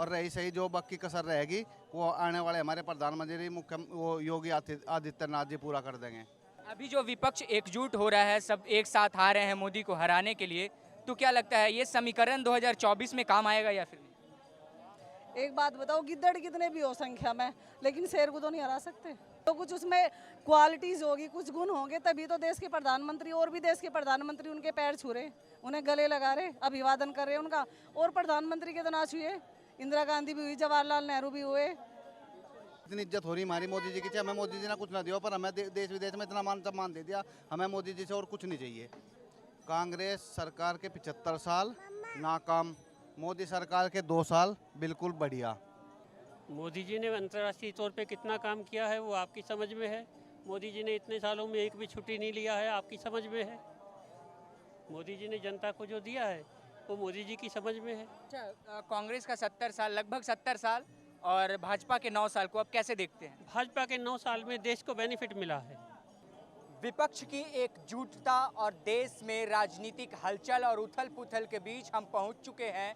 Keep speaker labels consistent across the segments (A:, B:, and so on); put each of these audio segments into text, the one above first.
A: और रही सही जो बाकी कसर रहेगी वो आने वाले हमारे प्रधानमंत्री मुख्य वो योगी आदित्यनाथ जी पूरा कर देंगे।
B: अभी जो विपक्ष एकजुट हो रहा है, सब एक साथ आ रहे हैं मोदी को हराने के लिए, तो क्या लगता है ये समीकरण 2024 में काम आएगा या फिर नहीं?
C: एक बात बताओ, गिद्दड़ कितने भी हो संख्या में, लेकिन शेर को तो नहीं हरा सकते। तो कुछ उसमें क्वालिटीज होगी, कुछ गुण होंगे, तभी तो देश के प्रधानमंत्री और भी देश के प्रधानमंत्री उनके पैर छू रहे, उन्हें गले लगा रहे, अभिवादन कर रहे उनका। और प्रधानमंत्री के तो ना छुए, इंदिरा गांधी भी हुई, जवाहरलाल नेहरू भी हुए।
A: इतनी इज्जत हो रही हमारी मोदी जी की, हमें मोदी जी ने कुछ ना दिया पर हमें देश विदेश में इतना मान सम्मान दे दिया, हमें मोदी जी से और कुछ नहीं चाहिए। कांग्रेस सरकार के 75 साल नाकाम, मोदी सरकार के 2 साल बिल्कुल बढ़िया।
D: मोदी जी ने अंतर्राष्ट्रीय तौर पे कितना काम किया है वो आपकी समझ में है। मोदी जी ने इतने सालों में एक भी छुट्टी नहीं लिया है, आपकी समझ में है। मोदी जी ने जनता को जो दिया है वो मोदी जी की समझ में है।
B: अच्छा, कांग्रेस का 70 साल, लगभग 70 साल, और भाजपा के 9 साल को अब कैसे देखते हैं?
D: भाजपा के 9 साल में देश को बेनिफिट मिला है।
B: विपक्ष की एकजुटता और देश में राजनीतिक हलचल और उथल पुथल के बीच हम पहुंच चुके हैं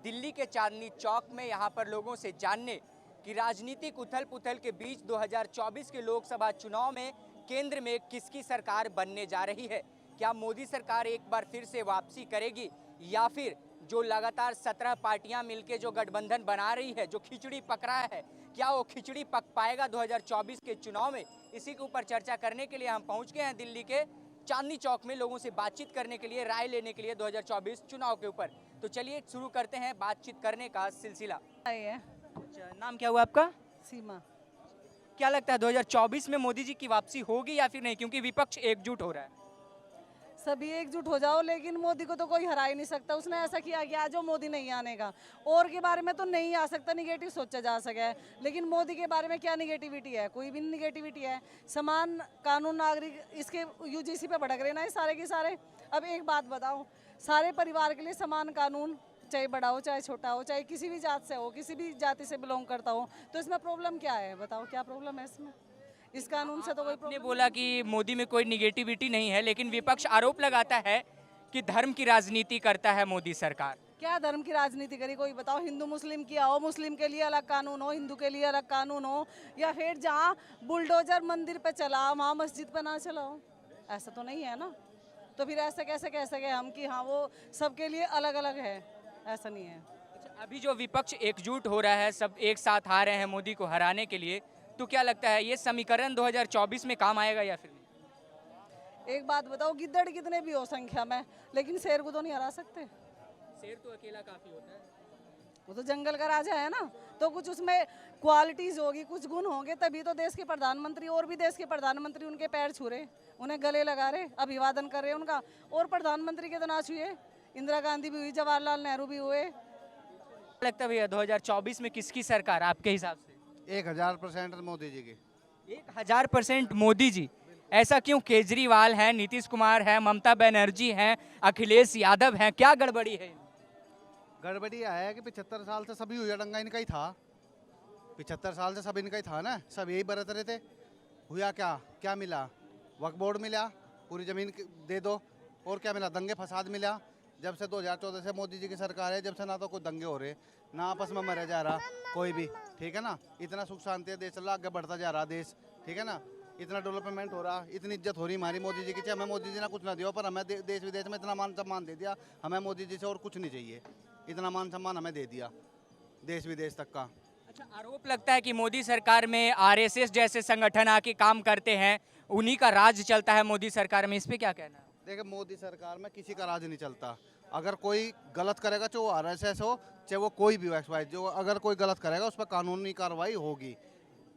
B: दिल्ली के चांदनी चौक में, यहां पर लोगों से जानने कि राजनीतिक उथल पुथल के बीच 2024 के लोकसभा चुनाव में केंद्र में किसकी सरकार बनने जा रही है। क्या मोदी सरकार एक बार फिर से वापसी करेगी, या फिर जो लगातार 17 पार्टियां मिलकर जो गठबंधन बना रही है, जो खिचड़ी पक रहा है, क्या वो खिचड़ी पक पाएगा 2024 के चुनाव में? इसी के ऊपर चर्चा करने के लिए हम पहुंच गए हैं दिल्ली के चांदनी चौक में, लोगों से बातचीत करने के लिए, राय लेने के लिए 2024 चुनाव के ऊपर। तो चलिए शुरू करते हैं बातचीत करने का सिलसिला। अच्छा, नाम क्या हुआ आपका?
C: सीमा।
B: क्या लगता है 2024 में मोदी जी की वापसी होगी या फिर नहीं, क्योंकि विपक्ष एकजुट हो रहा है?
C: सभी एकजुट हो जाओ, लेकिन मोदी को तो कोई हरा ही नहीं सकता। उसने ऐसा किया कि आज मोदी नहीं आने का, और के बारे में तो नहीं आ सकता, निगेटिव सोचा जा सके, लेकिन मोदी के बारे में क्या निगेटिविटी है? कोई भी निगेटिविटी है। समान कानून नागरिक, इसके यूजीसी पे भड़क रहे ना ये सारे के सारे। अब एक बात बताओ, सारे परिवार के लिए समान कानून, चाहे बड़ा हो चाहे छोटा हो, चाहे किसी भी जात से हो, किसी भी जाति से बिलोंग करता हो, तो इसमें प्रॉब्लम क्या है? बताओ क्या प्रॉब्लम है इसमें? इस कानून से तो कोई
B: आपने
C: प्रॉब्लम
B: बोला कि मोदी में कोई निगेटिविटी नहीं है, लेकिन विपक्ष आरोप लगाता है कि धर्म की राजनीति करता है मोदी सरकार।
C: क्या धर्म की राजनीति करी? कोई बताओ। हिंदू मुस्लिम किया हो, मुस्लिम के लिए अलग कानून हो, हिंदू के लिए अलग कानून हो, या फिर जहाँ बुलडोजर मंदिर पे चला वहाँ मस्जिद पे ना चलाओ? ऐसा तो नहीं है ना। तो फिर ऐसे कैसे कह सके हम कि हाँ वो सबके लिए अलग अलग है? ऐसा नहीं है।
B: अच्छा, अभी जो विपक्ष एकजुट हो रहा है, सब एक साथ आ रहे हैं मोदी को हराने के लिए, तो क्या लगता है ये समीकरण 2024 में काम आएगा या फिर नहीं?
C: एक बात बताओ, गिद्दड़ कितने भी हो संख्या में, लेकिन शेर को तो नहीं हरा सकते।
B: शेर तो अकेला काफी होता है।
C: वो तो जंगल का राजा है ना। तो कुछ उसमें क्वालिटीज होगी, कुछ गुण होंगे, तभी तो देश के प्रधानमंत्री और भी देश के प्रधानमंत्री उनके पैर छू रहे, उन्हें गले लगा रहे, अभिवादन कर रहे उनका। और प्रधानमंत्री के तो ना छुए, इंदिरा गांधी भी हुई, जवाहरलाल नेहरू भी हुए।
B: क्या लगता है भैया 2024 में किसकी सरकार आपके हिसाब से?
A: 1000% मोदी जी की।
B: 1000% मोदी जी। ऐसा क्यों? केजरीवाल हैं, नीतीश कुमार हैं, ममता बनर्जी हैं, अखिलेश यादव हैं, क्या गड़बड़ी है?
A: गड़बड़ी यह है कि 75 साल से सभी हुआ डंगा इनका ही था। 75 साल से सब इनका ही था ना, सब यही बरत रहे थे। हुआ क्या? क्या मिला? वक्फ बोर्ड मिला, पूरी जमीन दे दो, और क्या मिला? दंगे फसाद मिला। जब से 2014 से मोदी जी की सरकार है, जब से ना तो कोई दंगे हो रहे, ना आपस में मरे जा रहा कोई भी, ठीक है ना। इतना सुख शांति देश चल रहा, आगे बढ़ता जा रहा देश, ठीक है ना। इतना डेवलपमेंट हो रहा, इतनी इज्जत हो रही हमारी मोदी जी की, हमें मोदी जी ने कुछ ना दिया पर हमें देश विदेश में इतना मान सम्मान दे दिया, हमें मोदी जी से और कुछ नहीं चाहिए। इतना मान सम्मान हमें दे दिया देश विदेश तक का।
B: अच्छा, आरोप लगता है कि मोदी सरकार में आरएसएस जैसे संगठन आके काम करते हैं, उन्हीं का राज चलता है मोदी सरकार में, इस पे क्या कहना है?
A: देखिए, मोदी सरकार में किसी का राज नहीं चलता। अगर कोई गलत करेगा, चाहे वो आरएसएस हो, चाहे वो कोई भी हो, जो अगर कोई गलत करेगा उस पर कानूनी कार्रवाई होगी,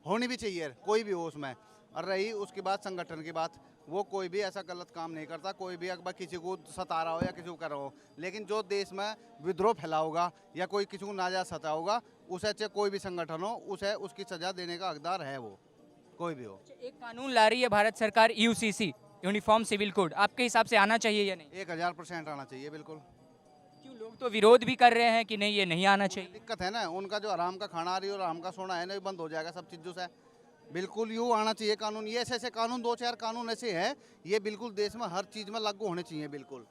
A: होनी भी चाहिए, कोई भी हो उसमें। और रही उसकी बात संगठन की बात, वो कोई भी ऐसा गलत काम नहीं करता, कोई भी अगर किसी को सता रहा हो या किसी को कर रहा हो, लेकिन जो देश में विद्रोह फैलाओगा या कोई किसी को नाजायज सताओगा, उसे चाहे कोई भी संगठन हो, उसे उसकी सजा देने का हकदार है वो, कोई भी हो।
B: एक कानून ला रही है भारत सरकार, यूसीसी, यूनिफॉर्म सिविल कोड, आपके हिसाब से आना चाहिए या नहीं?
A: 1000% आना चाहिए, बिल्कुल।
B: क्यों, लोग तो विरोध भी कर रहे हैं कि नहीं ये नहीं आना चाहिए।
A: दिक्कत है ना, उनका जो आराम का खाना आ रही है और आराम का सोना है ना, बंद हो जाएगा सब चीज़ों से। बिल्कुल यूँ आना चाहिए कानून। ये ऐसे ऐसे कानून, 2-4 कानून ऐसे हैं, ये बिल्कुल देश में हर चीज़ में लागू होने चाहिए, बिल्कुल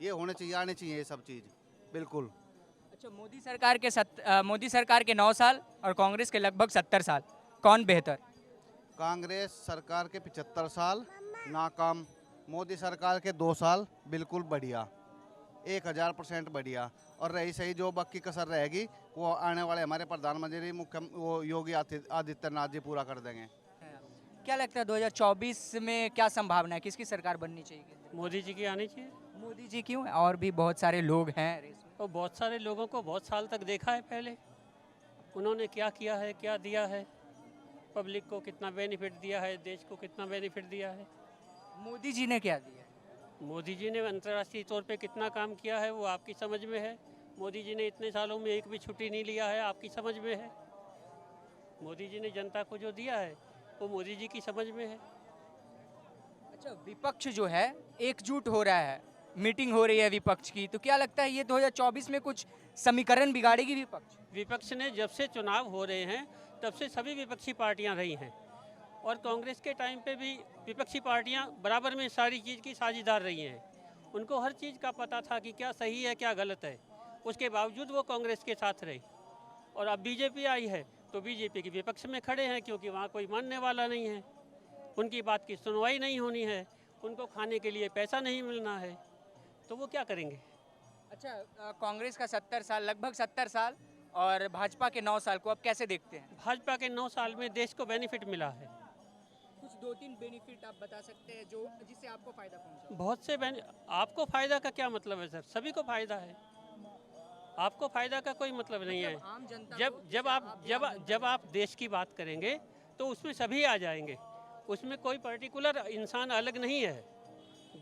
A: ये होने चाहिए, आने चाहिए ये सब चीज़, बिल्कुल।
B: अच्छा, मोदी सरकार के 9 साल और कांग्रेस के लगभग 70 साल, कौन बेहतर?
A: कांग्रेस सरकार के 75 साल नाकाम, मोदी सरकार के 2 साल बिल्कुल बढ़िया, 1000% बढ़िया। और रही सही जो बाकी कसर रहेगी वो आने वाले हमारे प्रधानमंत्री वो योगी आदित्यनाथ जी पूरा कर देंगे।
B: क्या लगता है 2024 में क्या संभावना है, किसकी सरकार बननी चाहिए?
D: मोदी जी की आनी चाहिए।
B: मोदी जी क्यों? और भी बहुत सारे लोग हैं रेस में।
D: और बहुत सारे लोगों को बहुत साल तक देखा है पहले, उन्होंने क्या किया है, क्या दिया है, पब्लिक को कितना बेनिफिट दिया है, देश को कितना बेनिफिट दिया है।
B: मोदी जी ने क्या दिया?
D: मोदी जी ने अंतर्राष्ट्रीय तौर पे कितना काम किया है वो आपकी समझ में है। मोदी जी ने इतने सालों में एक भी छुट्टी नहीं लिया है, आपकी समझ में है। मोदी जी ने जनता को जो दिया है वो मोदी जी की समझ में है।
B: अच्छा, विपक्ष जो है एकजुट हो रहा है, मीटिंग हो रही है विपक्ष की, तो क्या लगता है ये 2024 में कुछ समीकरण बिगाड़ेगी विपक्ष?
D: विपक्ष ने जब से चुनाव हो रहे हैं तब से सभी विपक्षी पार्टियां रही हैं, और कांग्रेस के टाइम पे भी विपक्षी पार्टियां बराबर में सारी चीज़ की साझीदार रही हैं। उनको हर चीज़ का पता था कि क्या सही है क्या गलत है, उसके बावजूद वो कांग्रेस के साथ रही। और अब बीजेपी आई है तो बीजेपी के विपक्ष में खड़े हैं, क्योंकि वहाँ कोई मानने वाला नहीं है, उनकी बात की सुनवाई नहीं होनी है, उनको खाने के लिए पैसा नहीं मिलना है, तो वो क्या करेंगे।
B: अच्छा, कांग्रेस का 70 साल, लगभग 70 साल, और भाजपा के 9 साल को अब कैसे देखते हैं?
D: भाजपा के 9 साल में देश को बेनिफिट मिला है।
B: कुछ 2-3 बेनिफिट आप बता सकते हैं जो जिससे आपको फायदा पहुंचा?
D: बहुत से आपको फ़ायदा का क्या मतलब है सर, सभी को फ़ायदा है, आपको फ़ायदा का कोई मतलब नहीं है।
B: आम जनता
D: जब आप देश की बात करेंगे तो उसमें सभी आ जाएंगे, उसमें कोई पर्टिकुलर इंसान अलग नहीं है।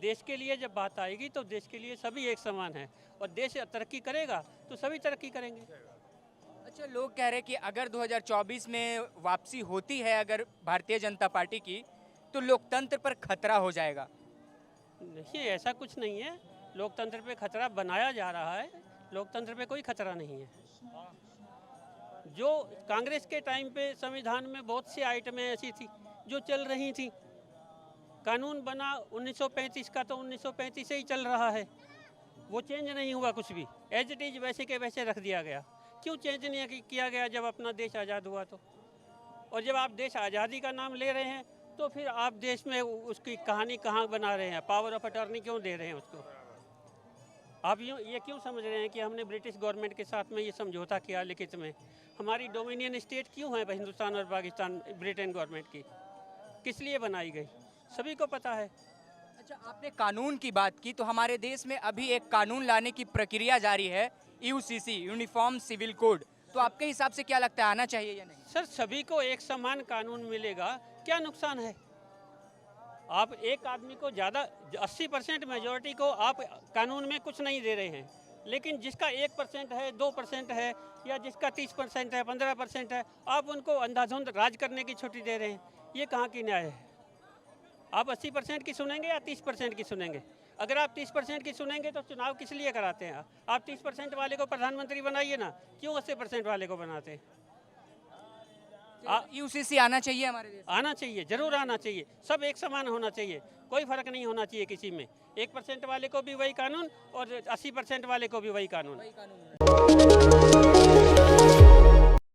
D: देश के लिए जब बात आएगी तो देश के लिए सभी एक समान है, और देश तरक्की करेगा तो सभी तरक्की करेंगे।
B: अच्छा, लोग कह रहे हैं कि अगर 2024 में वापसी होती है अगर भारतीय जनता पार्टी की, तो लोकतंत्र पर खतरा हो जाएगा।
D: नहीं, ऐसा कुछ नहीं है, लोकतंत्र पे खतरा बनाया जा रहा है, लोकतंत्र पे कोई खतरा नहीं है। जो कांग्रेस के टाइम पे संविधान में बहुत सी आइटमें ऐसी थी जो चल रही थी, कानून बना 1935 का तो 1935 से ही चल रहा है, वो चेंज नहीं हुआ कुछ भी, एज इट इज वैसे के वैसे रख दिया गया। क्यों चेंज नहीं किया गया जब अपना देश आज़ाद हुआ तो? और जब आप देश आज़ादी का नाम ले रहे हैं तो फिर आप देश में उसकी कहानी कहाँ बना रहे हैं, पावर ऑफ अटॉर्नी क्यों दे रहे हैं उसको? आप ये क्यों समझ रहे हैं कि हमने ब्रिटिश गवर्नमेंट के साथ में ये समझौता किया लिखित में? हमारी डोमिनियन स्टेट क्यों है हिंदुस्तान और पाकिस्तान ब्रिटेन गवर्नमेंट की? किस लिए बनाई गई, सभी को पता है।
B: अच्छा, आपने कानून की बात की, तो हमारे देश में अभी एक कानून लाने की प्रक्रिया जारी है, यूसीसी, यूनिफॉर्म सिविल कोड, तो आपके हिसाब से क्या लगता है, आना चाहिए या नहीं?
D: सर, सभी को एक समान कानून मिलेगा, क्या नुकसान है? आप एक आदमी को ज़्यादा 80% मेजॉरिटी को आप कानून में कुछ नहीं दे रहे हैं, लेकिन जिसका 1% है, 2% है, या जिसका 30% है, 15% है, आप उनको अंधाधुंध राज करने की छुट्टी दे रहे हैं। ये कहाँ की न्याय है? आप 80% की सुनेंगे या 30% की सुनेंगे? अगर आप 30% की सुनेंगे तो चुनाव किस लिए कराते हैं? आप 30% वाले को प्रधानमंत्री बनाइए ना, क्यों 80% वाले को बनाते हैं?
B: यूसीसी आना चाहिए हमारे देश?
D: आना चाहिए, जरूर आना चाहिए, सब एक समान होना चाहिए, कोई फर्क नहीं होना चाहिए किसी में। 1% वाले को भी वही कानून और 80% वाले को भी वही कानून।